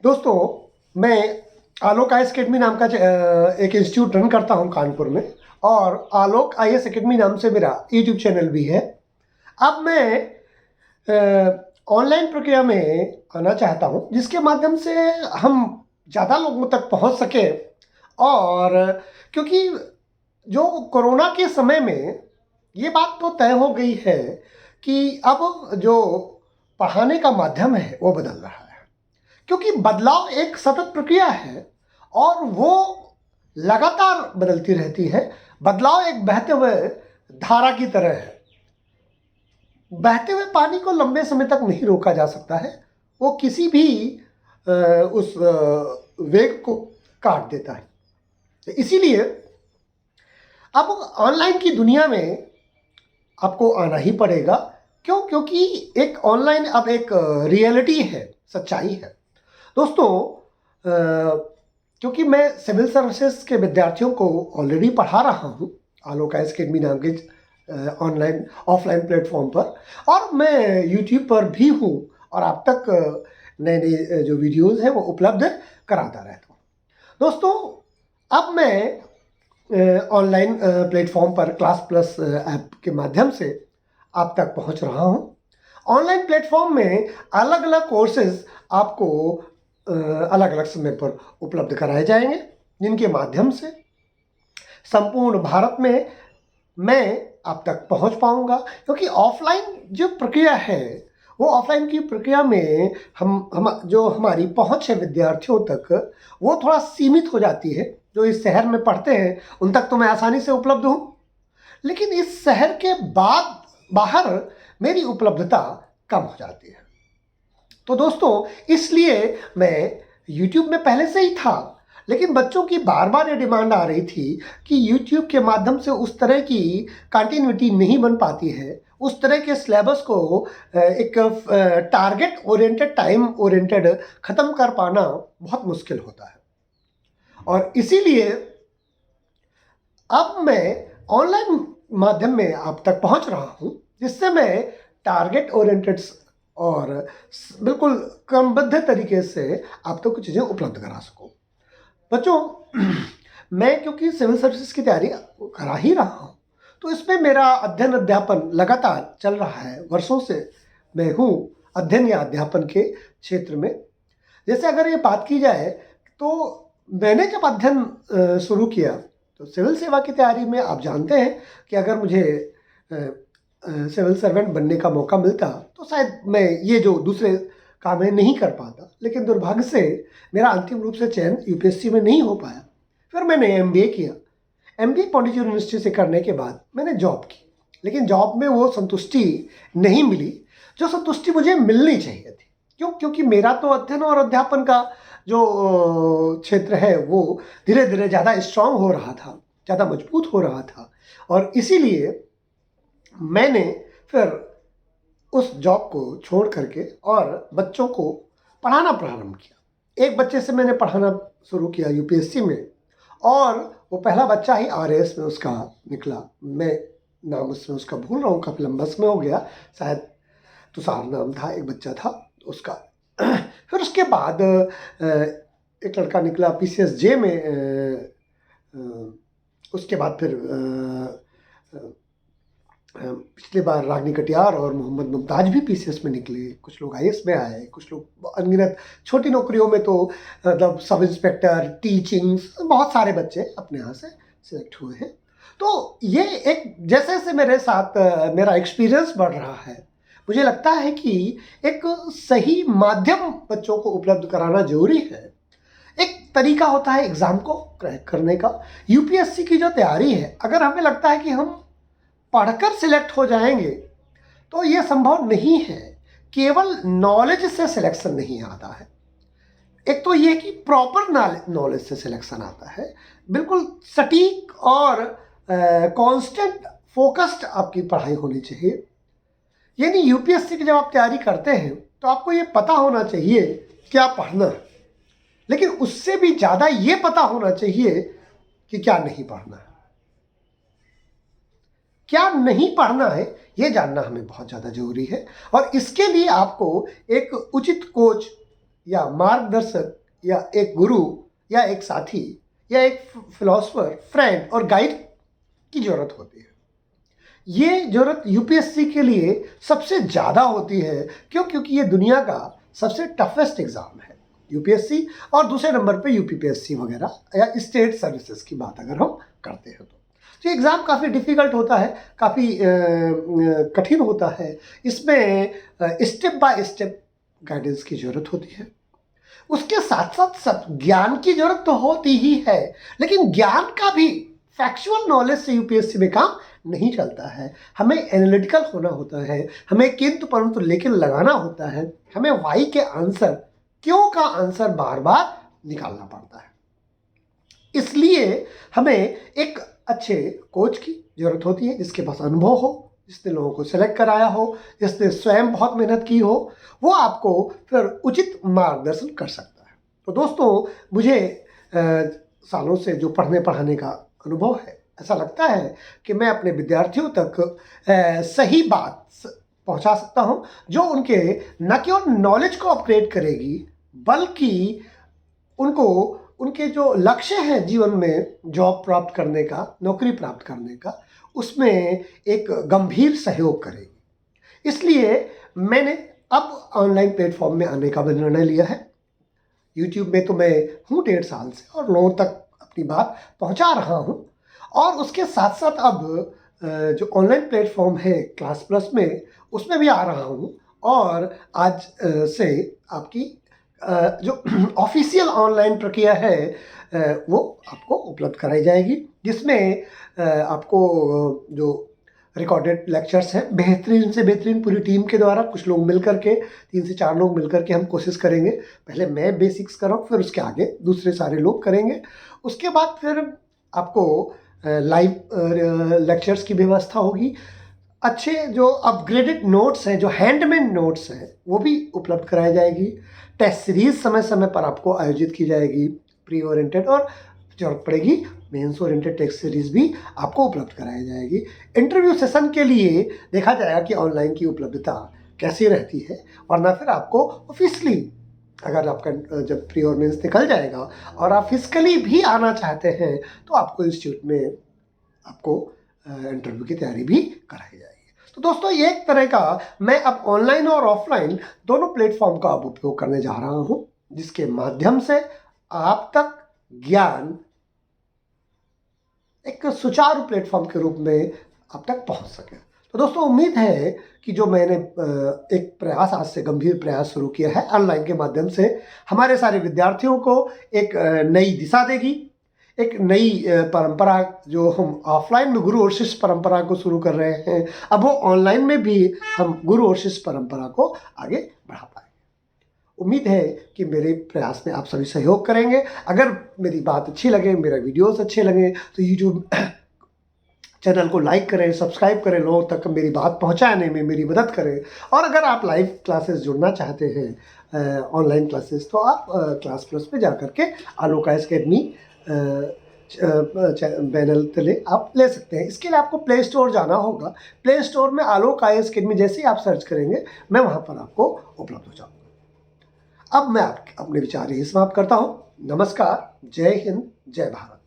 दोस्तों, मैं आलोक IAS academy नाम का एक इंस्टीट्यूट रन करता हूं कानपुर में। और आलोक आईएएस अकेडमी नाम से मेरा यूट्यूब चैनल भी है। अब मैं ऑनलाइन प्रक्रिया में आना चाहता हूं, जिसके माध्यम से हम ज़्यादा लोगों तक पहुंच सके। और क्योंकि जो कोरोना के समय में ये बात तो तय हो गई है कि अब जो पढ़ाने का माध्यम है वो बदल रहा है, क्योंकि बदलाव एक सतत प्रक्रिया है और वो लगातार बदलती रहती है। बदलाव एक बहते हुए धारा की तरह है। बहते हुए पानी को लंबे समय तक नहीं रोका जा सकता है, वो किसी भी उस वेग को काट देता है। इसीलिए अब ऑनलाइन की दुनिया में आपको आना ही पड़ेगा। क्यों? क्योंकि एक ऑनलाइन अब एक रियलिटी है, सच्चाई है। दोस्तों, क्योंकि मैं सिविल सर्विसेज के विद्यार्थियों को ऑलरेडी पढ़ा रहा हूँ आलोक आईएएस अकेडमी नाम के ऑनलाइन ऑफलाइन प्लेटफॉर्म पर, और मैं यूट्यूब पर भी हूँ और आप तक नए नए जो वीडियोज़ हैं वो उपलब्ध कराता रहता हूँ। दोस्तों, अब मैं ऑनलाइन प्लेटफॉर्म पर क्लास प्लस ऐप के माध्यम से आप तक पहुँच रहा हूँ। ऑनलाइन प्लेटफॉर्म में अलग अलग कोर्सेज आपको अलग अलग समय पर उपलब्ध कराए जाएंगे, जिनके माध्यम से संपूर्ण भारत में मैं आप तक पहुंच पाऊंगा। क्योंकि ऑफलाइन जो प्रक्रिया है, वो ऑफलाइन की प्रक्रिया में हम जो हमारी पहुंच है विद्यार्थियों तक, वो थोड़ा सीमित हो जाती है। जो इस शहर में पढ़ते हैं उन तक तो मैं आसानी से उपलब्ध हूँ, लेकिन इस शहर के बाद बाहर मेरी उपलब्धता कम हो जाती है। तो दोस्तों, इसलिए मैं YouTube में पहले से ही था, लेकिन बच्चों की बार बार ये डिमांड आ रही थी कि YouTube के माध्यम से उस तरह की कंटिन्यूटी नहीं बन पाती है, उस तरह के सिलेबस को एक टारगेट ओरिएंटेड, टाइम ओरिएंटेड ख़त्म कर पाना बहुत मुश्किल होता है। और इसीलिए अब मैं ऑनलाइन माध्यम में आप तक पहुंच रहा हूं, जिससे मैं टारगेट ओरिएंटेड और बिल्कुल क्रमबद्ध तरीके से आप तक कुछ चीज़ें उपलब्ध करा सकूं। बच्चों, मैं क्योंकि सिविल सर्विसेज की तैयारी करा ही रहा हूं, तो इसमें मेरा अध्ययन अध्यापन लगातार चल रहा है। वर्षों से मैं हूँ अध्ययन या अध्यापन के क्षेत्र में। जैसे अगर ये बात की जाए, तो मैंने जब अध्ययन शुरू किया, तो सिविल सेवा की तैयारी में आप जानते हैं कि अगर मुझे सिविल सर्वेंट बनने का मौका मिलता तो शायद मैं ये जो दूसरे काम है नहीं कर पाता। लेकिन दुर्भाग्य से मेरा अंतिम रूप से चयन यूपीएससी में नहीं हो पाया। फिर मैंने एमबीए किया। एमबीए पौंडीचेरी यूनिवर्सिटी से करने के बाद मैंने जॉब की, लेकिन जॉब में वो संतुष्टि नहीं मिली जो संतुष्टि मुझे मिलनी चाहिए थी। क्यों? क्योंकि मेरा तो अध्ययन और अध्यापन का जो क्षेत्र है वो धीरे धीरे ज़्यादा स्ट्रांग हो रहा था, ज़्यादा मजबूत हो रहा था। और इसीलिए मैंने फिर उस जॉब को छोड़ करके और बच्चों को पढ़ाना प्रारंभ किया। एक बच्चे से मैंने पढ़ाना शुरू किया यूपीएससी में, और वो पहला बच्चा ही आरएएस में उसका निकला। मैं नाम उसमें उसका भूल रहा हूँ, काफ़ी लंबा समय हो गया, शायद तुषार नाम था, एक बच्चा था उसका। फिर उसके बाद एक लड़का निकला पीसीएसजे में। उसके बाद फिर पिछली बार रागनी कटियार और मोहम्मद मुमताज भी पीसीएस में निकले। कुछ लोग आईएएस में आए, कुछ लोग अनगिनत छोटी नौकरियों में, तो मतलब सब इंस्पेक्टर, टीचिंग्स, बहुत सारे बच्चे अपने यहाँ से सिलेक्ट हुए हैं। तो ये एक जैसे जैसे मेरे साथ मेरा एक्सपीरियंस बढ़ रहा है, मुझे लगता है कि एक सही माध्यम बच्चों को उपलब्ध कराना जरूरी है। एक तरीका होता है एग्ज़ाम को क्रैक करने का। यूपीएससी की जो तैयारी है, अगर हमें लगता है कि हम पढ़कर सिलेक्ट हो जाएंगे, तो ये संभव नहीं है। केवल नॉलेज से सिलेक्शन नहीं आता है। एक तो ये कि प्रॉपर नॉलेज से सिलेक्शन आता है, बिल्कुल सटीक और कांस्टेंट फोकस्ड आपकी पढ़ाई होनी चाहिए। यानी यूपीएससी की जब आप तैयारी करते हैं तो आपको ये पता होना चाहिए क्या पढ़ना है, लेकिन उससे भी ज़्यादा ये पता होना चाहिए कि क्या नहीं पढ़ना है। क्या नहीं पढ़ना है ये जानना हमें बहुत ज़्यादा ज़रूरी है। और इसके लिए आपको एक उचित कोच या मार्गदर्शक या एक गुरु या एक साथी या एक फिलोसफर, फ्रेंड और गाइड की ज़रूरत होती है। ये ज़रूरत यूपीएससी के लिए सबसे ज़्यादा होती है। क्यों? क्योंकि ये दुनिया का सबसे टफेस्ट एग्ज़ाम है यूपीएससी, और दूसरे नंबर पे यूपीपीएससी वगैरह या स्टेट सर्विसेज की बात अगर हम करते हैं तो एग्ज़ाम काफ़ी डिफ़िकल्ट होता है, काफ़ी कठिन होता है। इसमें स्टेप बाय स्टेप गाइडेंस की ज़रूरत होती है। उसके साथ साथ सब ज्ञान की ज़रूरत तो होती ही है, लेकिन ज्ञान का भी फैक्चुअल नॉलेज से यूपीएससी में काम नहीं चलता है। हमें एनालिटिकल होना होता है, हमें किंतु परंतु लेकिन लगाना होता है, हमें वाई के आंसर, क्यों का आंसर बार बार निकालना पड़ता है। इसलिए हमें एक अच्छे कोच की ज़रूरत होती है, जिसके पास अनुभव हो, जिसने लोगों को सेलेक्ट कराया हो, जिसने स्वयं बहुत मेहनत की हो, वो आपको फिर उचित मार्गदर्शन कर सकता है। तो दोस्तों, मुझे सालों से जो पढ़ने पढ़ाने का अनुभव है, ऐसा लगता है कि मैं अपने विद्यार्थियों तक सही बात पहुंचा सकता हूं, जो उनके न केवल नॉलेज को अपग्रेड करेगी, बल्कि उनको उनके जो लक्ष्य है जीवन में, जॉब प्राप्त करने का, नौकरी प्राप्त करने का, उसमें एक गंभीर सहयोग करेगी। इसलिए मैंने अब ऑनलाइन प्लेटफॉर्म में आने का भी निर्णय लिया है। यूट्यूब में तो मैं हूँ 1.5 साल से और लोगों तक अपनी बात पहुँचा रहा हूँ, और उसके साथ साथ अब जो ऑनलाइन प्लेटफॉर्म है क्लास प्लस में, उसमें भी आ रहा हूँ। और आज से आपकी जो ऑफिशियल ऑनलाइन प्रक्रिया है वो आपको उपलब्ध कराई जाएगी, जिसमें आपको जो रिकॉर्डेड लेक्चर्स हैं बेहतरीन से बेहतरीन पूरी टीम के द्वारा, कुछ लोग मिल करके, 3 से 4 लोग मिल करके हम कोशिश करेंगे। पहले मैं बेसिक्स कराऊँ, फिर उसके आगे दूसरे सारे लोग करेंगे। उसके बाद फिर आपको लाइव लेक्चर्स की व्यवस्था होगी। अच्छे जो अपग्रेडेड नोट्स हैं, जो हैंडमेड नोट्स हैं, वो भी उपलब्ध कराई जाएगी। टेस्ट सीरीज समय समय पर आपको आयोजित की जाएगी, प्री ओरिएंटेड, और जरूरत पड़ेगी मेंस ओरिएंटेड टेस्ट सीरीज भी आपको उपलब्ध कराई जाएगी। इंटरव्यू सेशन के लिए देखा जाएगा कि ऑनलाइन की उपलब्धता कैसी रहती है, वरना फिर आपको ऑफिशियली, अगर आपका जब प्री और मेंस निकल जाएगा और आप फिजिकली भी आना चाहते हैं, तो आपको इंस्टीट्यूट में आपको इंटरव्यू की तैयारी भी कराई जाएगी। तो दोस्तों, ये एक तरह का मैं अब ऑनलाइन और ऑफलाइन दोनों प्लेटफॉर्म का अब उपयोग करने जा रहा हूं, जिसके माध्यम से आप तक ज्ञान एक सुचारू प्लेटफॉर्म के रूप में आप तक पहुंच सके। तो दोस्तों, उम्मीद है कि जो मैंने एक प्रयास, आज से गंभीर प्रयास शुरू किया है ऑनलाइन के माध्यम से, हमारे सारे विद्यार्थियों को एक नई दिशा देगी, एक नई परंपरा, जो हम ऑफलाइन में गुरु और शिष्य परंपरा को शुरू कर रहे हैं, अब वो ऑनलाइन में भी हम गुरु और शिष्य परंपरा को आगे बढ़ा पाएंगे। उम्मीद है कि मेरे प्रयास में आप सभी सहयोग करेंगे। अगर मेरी बात अच्छी लगे, मेरा वीडियोस अच्छे लगे, तो यूट्यूब चैनल को लाइक करें, सब्सक्राइब करें, लोगों तक मेरी बात पहुंचाने में मेरी मदद करें। और अगर आप लाइव क्लासेस जुड़ना चाहते हैं, ऑनलाइन क्लासेस, तो आप क्लास प्लस पे जा करके आलोक आईएएस अकेडमी बैनर तले आप ले सकते हैं। इसके लिए आपको प्ले स्टोर जाना होगा। प्ले स्टोर में आलोक आईएएस अकेडमी जैसे ही आप सर्च करेंगे, मैं वहाँ पर आपको उपलब्ध हो जाऊँगा। अब मैं अपने विचार यही समाप्त करता हूँ। नमस्कार, जय हिंद, जय भारत।